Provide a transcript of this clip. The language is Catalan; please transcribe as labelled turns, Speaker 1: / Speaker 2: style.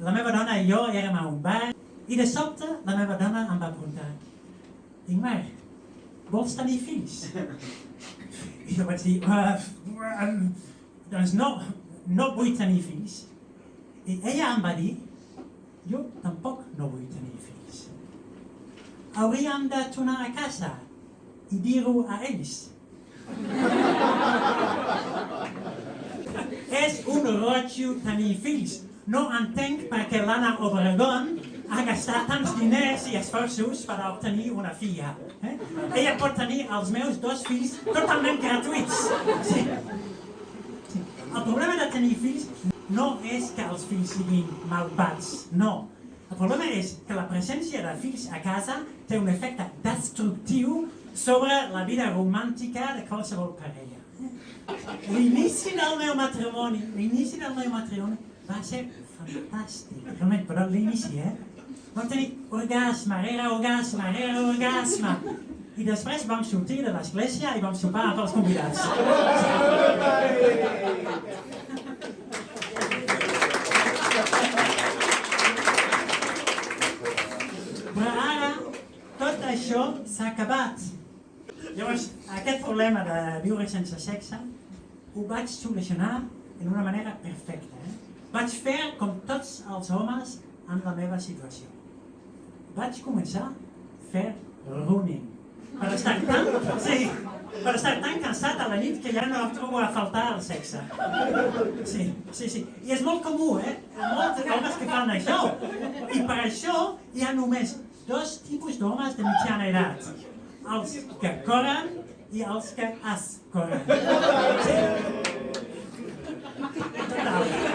Speaker 1: la meva dona i jo érem a un bar i de sobte la meva dona em va preguntar: Ingmar, vols tenir fills? I jo vaig dir: doncs no vull tenir fills. I ella em va dir: jo tampoc no vull tenir fills. Hauríem de tornar a casa i dir-ho a ells. És un rotllo tenir fills. No entenc per què l'Anna Obregón ha gastat tants diners i esforços per obtenir una filla. Ella pot tenir els meus 2 fills totalment gratuïts. Sí. El problema de tenir fills no és que els fills siguin malvats, no. El problema és que la presència de fills a casa té un efecte destructiu sobre la vida romàntica de qualsevol parella. L'inici del meu matrimoni va ser fantàstic, realment, però l'inici, vam tenir orgasme rere orgasme, i després vam sortir de l'església i vam sopar amb els convidats. Però ara, tot això s'ha acabat. Llavors, aquest problema de viure sense sexe ho vaig solucionar d'una manera perfecta. Vaig fer com tots els homes en la meva situació. Vaig començar a fer running. Per estar tan cansat a la nit que ja no em trobo a faltar el sexe. Sí. I és molt comú, Molts homes que fan això. I per això hi ha només 2 tipus d'homes de mitjana edat. Els que corren i els que es corren. Sí. Total.